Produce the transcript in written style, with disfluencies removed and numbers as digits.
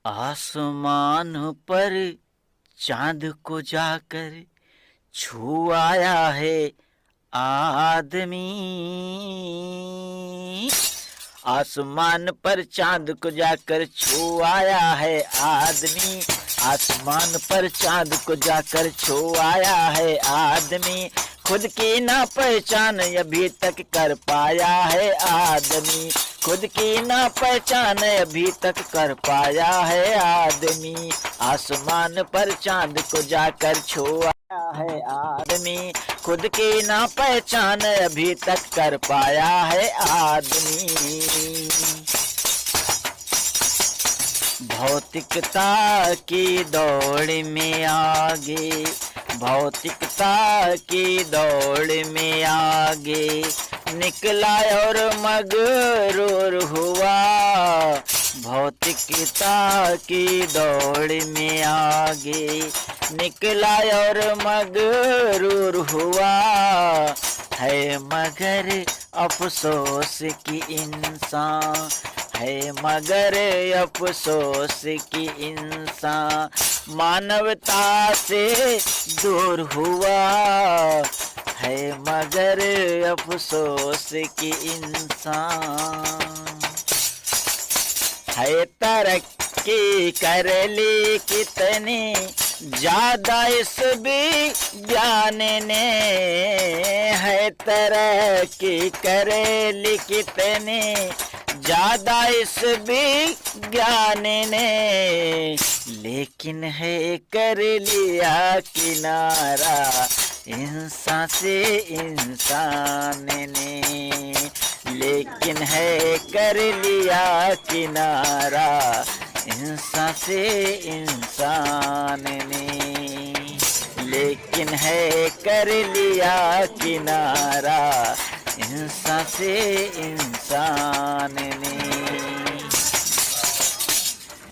आसमान पर चांद को जाकर छू आया है आदमी। आसमान पर चांद को जाकर छू आया है आदमी। आसमान पर चांद को जाकर छू आया है आदमी। खुद की ना पहचान अभी तक कर पाया है आदमी। खुद की ना पहचान अभी तक कर पाया है आदमी। आसमान पर चांद को जाकर छू आया है आदमी। खुद की ना पहचान अभी तक कर पाया है आदमी। भौतिकता की दौड़ में आगे, भौतिकता की दौड़ में आगे निकला और मगरूर हुआ। भौतिकता की दौड़ में आगे निकला और मगरूर हुआ है, मगर अफसोस की इंसान है, मगर अफसोस की इंसान मानवता से दूर हुआ है, मगर अफसोस की इंसान है। तरक्की कर ली कितनी ज्यादा इस विज्ञान ने है, तरक्की कर ली कितनी ज्यादा इस विज्ञान ने, लेकिन है कर लिया किनारा इंसान से इंसान ने, लेकिन है कर लिया किनारा इंसान से इंसान ने, लेकिन है कर लिया किनारा इंसान से इंसान